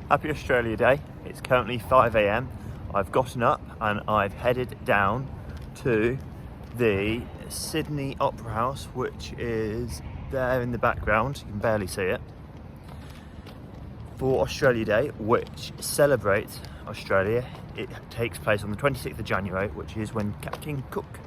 Happy Australia Day. It's currently 5 a.m. I've gotten up and I've headed down to the Sydney Opera House, which is there in the background. You can barely see it. For Australia Day, which celebrates Australia. It takes place on the 26th of January, which is when Captain Cook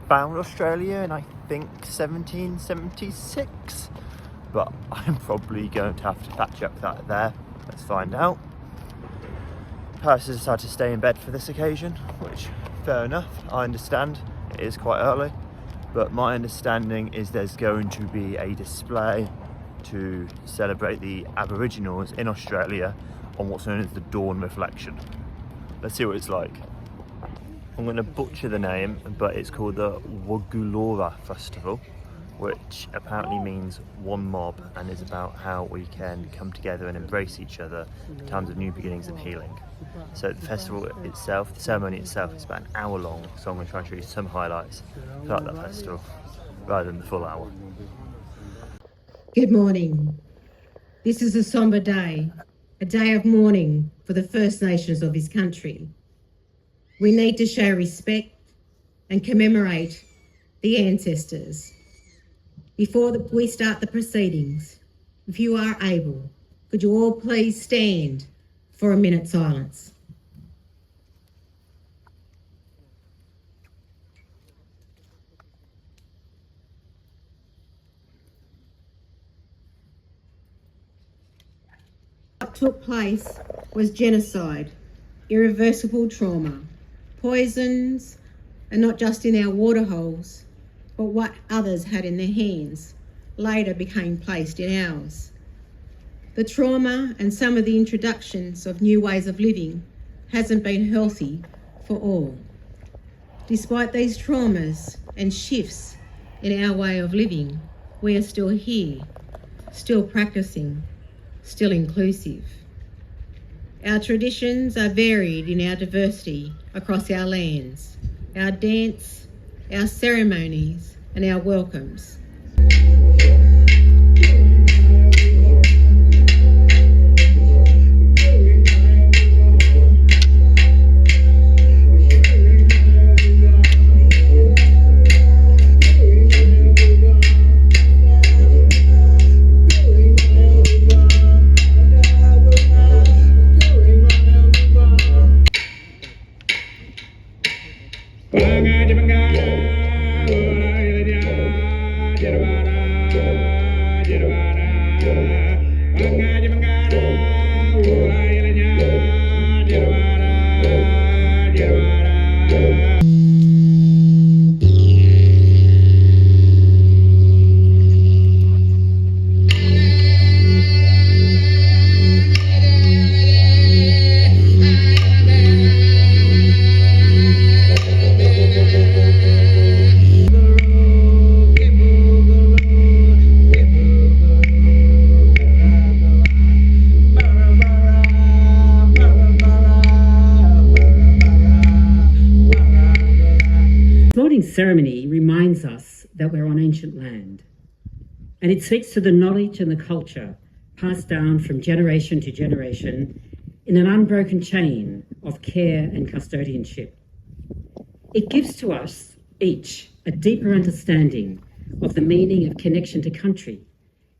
found Australia in, I think, 1776. But I'm probably going to have to fact check that there. Let's find out. Paris has decided to stay in bed for this occasion, which, fair enough, I understand. It is quite early, but my understanding is there's going to be a display to celebrate the Aboriginals in Australia on what's known as the Dawn Reflection. Let's see what it's like. I'm going to butcher the name, but it's called the Wugulora Festival, which apparently means one mob and is about how we can come together and embrace each other in times of new beginnings and healing. So the festival itself, the ceremony itself, is about an hour long, so I'm going to try and show you some highlights throughout that festival rather than the full hour. Good morning. This is a sombre day, a day of mourning for the First Nations of this country. We need to show respect and commemorate the ancestors. Before we start the proceedings, if you are able, could you all please stand for a minute's silence? What took place was genocide, irreversible trauma, poisons, and not just in our waterholes, but what others had in their hands later became placed in ours. The trauma and some of the introductions of new ways of living hasn't been healthy for all. Despite these traumas and shifts in our way of living, we are still here, still practicing, still inclusive. Our traditions are varied in our diversity across our lands, our dance, our ceremonies and our welcomes. Ceremony reminds us that we're on ancient land, and it speaks to the knowledge and the culture passed down from generation to generation in an unbroken chain of care and custodianship. It gives to us each a deeper understanding of the meaning of connection to country,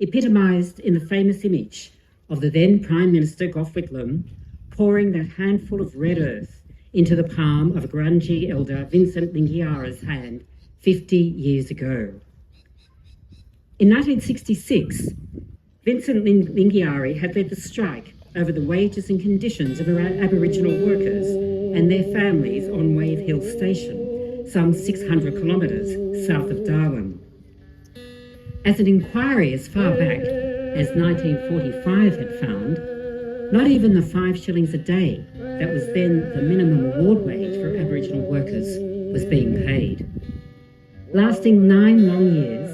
epitomised in the famous image of the then Prime Minister Gough Whitlam pouring that handful of red earth into the palm of Gurindji elder Vincent Lingiara's hand 50 years ago. In 1966, Vincent Lingiari had led the strike over the wages and conditions of Aboriginal workers and their families on Wave Hill Station, some 600 kilometres south of Darwin. As an inquiry as far back as 1945 had found, not even the 5 shillings a day that was then the minimum award wage for Aboriginal workers was being paid. Lasting 9 long years,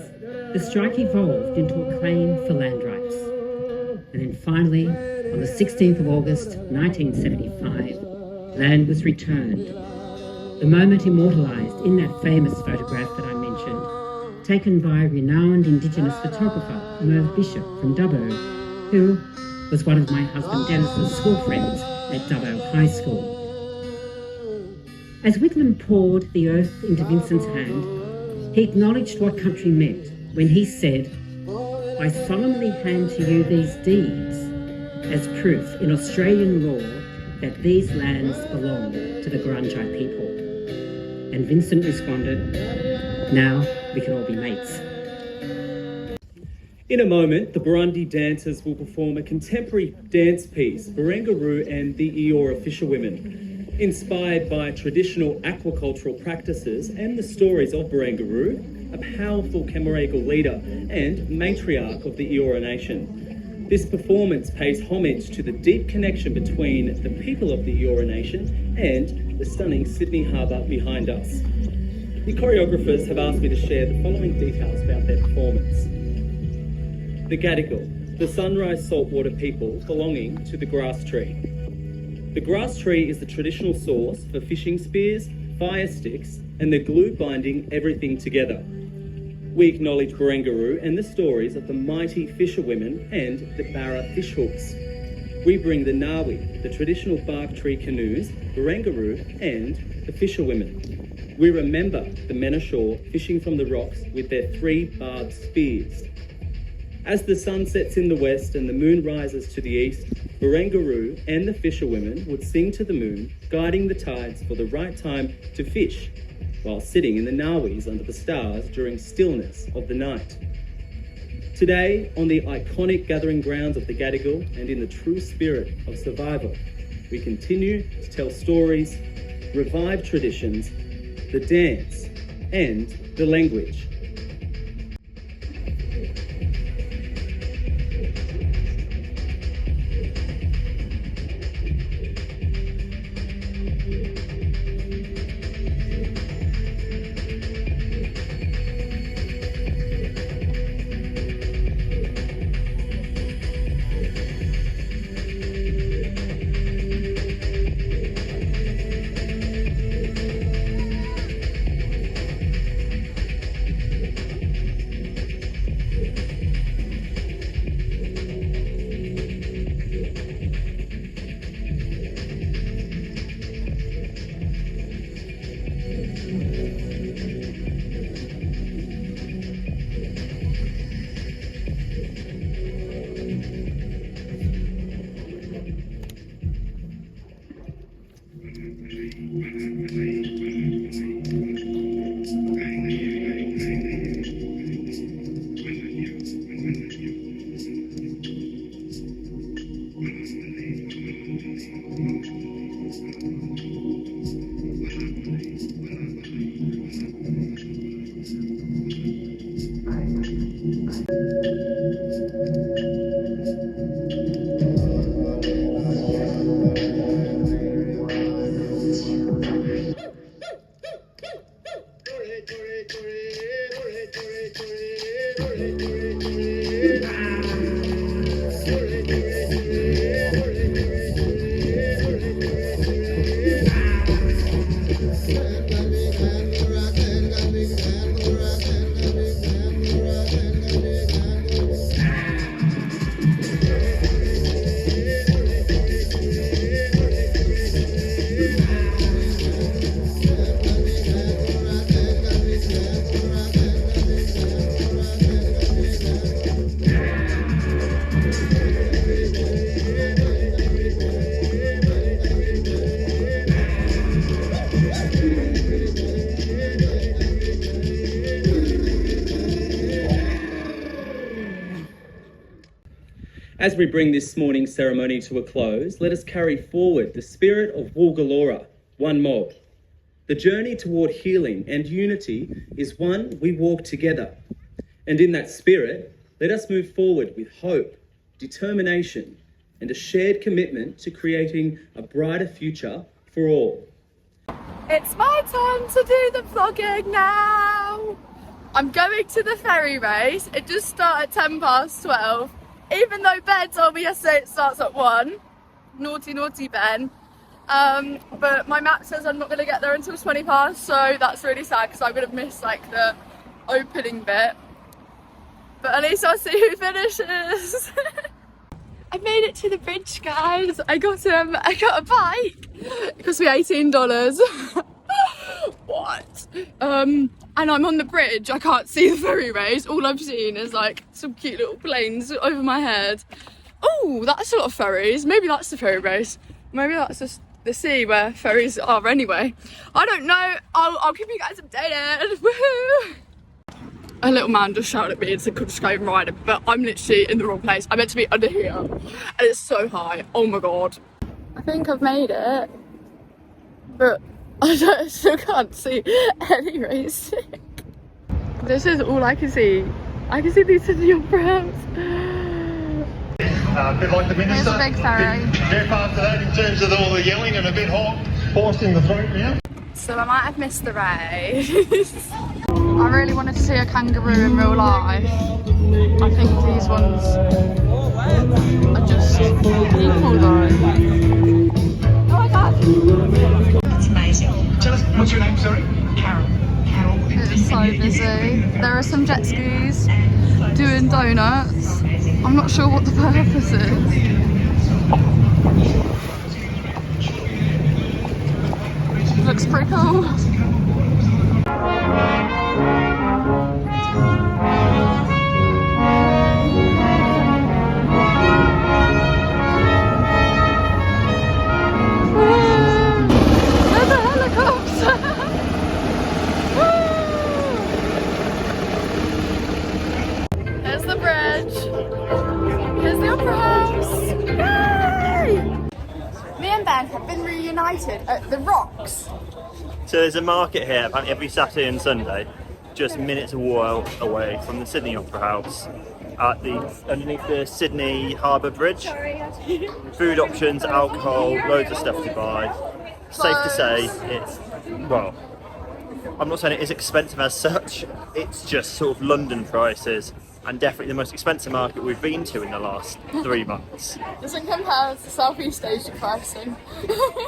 the strike evolved into a claim for land rights. And then finally, on the 16th of August 1975, land was returned. The moment immortalised in that famous photograph that I mentioned, taken by renowned Indigenous photographer Merv Bishop from Dubbo, who, was one of my husband Dennis's school friends at Dubbo High School. As Whitlam poured the earth into Vincent's hand, he acknowledged what country meant when he said, "I solemnly hand to you these deeds as proof in Australian law that these lands belong to the Gurungai people." And Vincent responded, "Now we can all be mates." In a moment, the Burundi dancers will perform a contemporary dance piece, Barangaroo and the Eora Fisherwomen, inspired by traditional aquacultural practices and the stories of Barangaroo, a powerful Camaragal leader and matriarch of the Eora Nation. This performance pays homage to the deep connection between the people of the Eora Nation and the stunning Sydney Harbour behind us. The choreographers have asked me to share the following details about their performance. The Gadigal, the sunrise saltwater people belonging to the grass tree. The grass tree is the traditional source for fishing spears, fire sticks, and the glue binding everything together. We acknowledge Barangaroo and the stories of the mighty fisherwomen and the Barra fishhooks. We bring the Nawi, the traditional bark tree canoes, Barangaroo, and the fisherwomen. We remember the men ashore fishing from the rocks with their 3 barbed spears. As the sun sets in the west and the moon rises to the east, Barangaroo and the fisherwomen would sing to the moon, guiding the tides for the right time to fish, while sitting in the Nawis under the stars during stillness of the night. Today, on the iconic gathering grounds of the Gadigal and in the true spirit of survival, we continue to tell stories, revive traditions, the dance, and the language. As we bring this morning's ceremony to a close, let us carry forward the spirit of Wugulora, one mob. The journey toward healing and unity is one we walk together. And in that spirit, let us move forward with hope, determination, and a shared commitment to creating a brighter future for all. It's my time to do the vlogging now. I'm going to the ferry race. It just started at 12:10. Even though Ben told me yesterday it starts at 1. Naughty Ben. But my map says I'm not going to get there until 20 past, so that's really sad because I would have missed like the opening bit. But at least I'll see who finishes. I'm made it to the bridge, guys. I got a bike. It cost me $18. What? And I'm on the bridge. I can't see the ferry race. All I've seen is like some cute little planes over my head. Oh, that's a lot of ferries. Maybe that's the ferry race. Maybe that's just the sea where ferries are anyway. I don't know. I'll keep you guys updated. Woohoo! A little man just shouted at me and said, "Could just go and ride it," but I'm literally in the wrong place. I meant to be under here, and it's so high. Oh my god! I think I've made it, but I still can't see any racing. This is all I can see. I can see these Sydney Opera House. A bit like the minister. There's a big ferry. Jeff, after that, in terms of all the yelling and a bit hoarse in the throat now. So I might have missed the race. I really wanted to see a kangaroo in real life. I think these ones are just equal though. Oh my god! That's amazing. Tell us, what's your name, sorry? Carol. It is so busy. There are some jet skis doing donuts. I'm not sure what the purpose is. Looks pretty cool. There's a helicopter. There's the bridge. Here's the Opera House. Yay! Me and Ben have been reunited at the Rocks. So there's a market here apparently every Saturday and Sunday, just minutes away from the Sydney Opera House, underneath the Sydney Harbour Bridge. Food options, alcohol, loads of stuff to buy. Safe to say, it's, well, I'm not saying it is expensive as such, it's just sort of London prices, and definitely the most expensive market we've been to in the last 3 months. Doesn't compare to Southeast Asia pricing.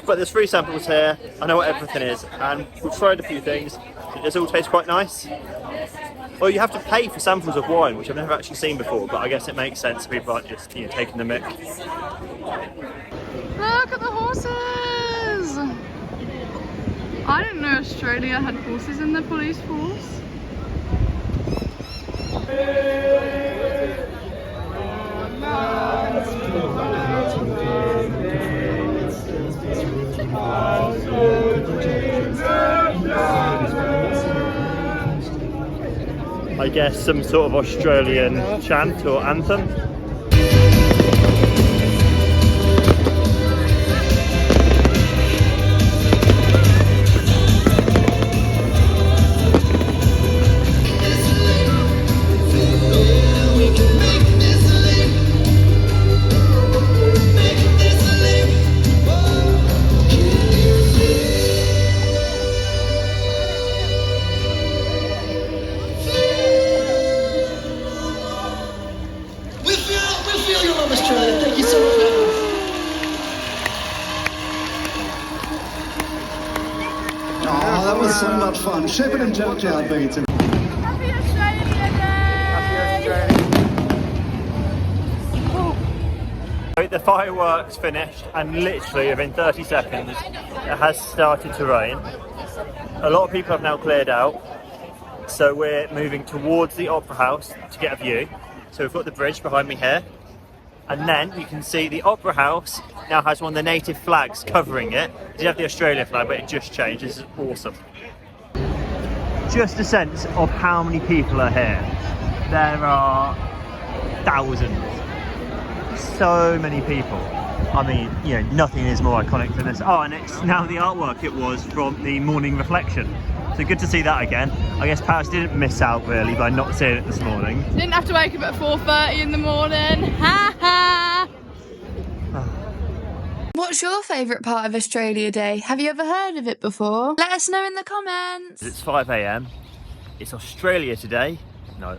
But there's free samples here, I know what everything is, and we've tried a few things. It does all taste quite nice. Well, you have to pay for samples of wine, which I've never actually seen before, but I guess it makes sense. People aren't just, taking the mick. Look at the horses! I didn't know Australia had horses in the police force. I guess some sort of Australian chant or anthem. That was so much fun. Shepherd and Junkyard beats. Happy Australia Day! The fireworks finished, and literally within 30 seconds it has started to rain. A lot of people have now cleared out, so we're moving towards the Opera House to get a view. So we've got the bridge behind me here, and then you can see the Opera House now has one of the native flags covering it. It did have the Australian flag, but it just changed. This is awesome. Just a sense of how many people are here. There are thousands. So many people. I mean, nothing is more iconic than this. Oh, and it's now the artwork it was from the morning reflection. So good to see that again. I guess Paris didn't miss out really by not seeing it this morning. Didn't have to wake up at 4:30 in the morning. Ha ha! What's your favourite part of Australia Day? Have you ever heard of it before? Let us know in the comments. It's 5 AM. It's Australia today. No,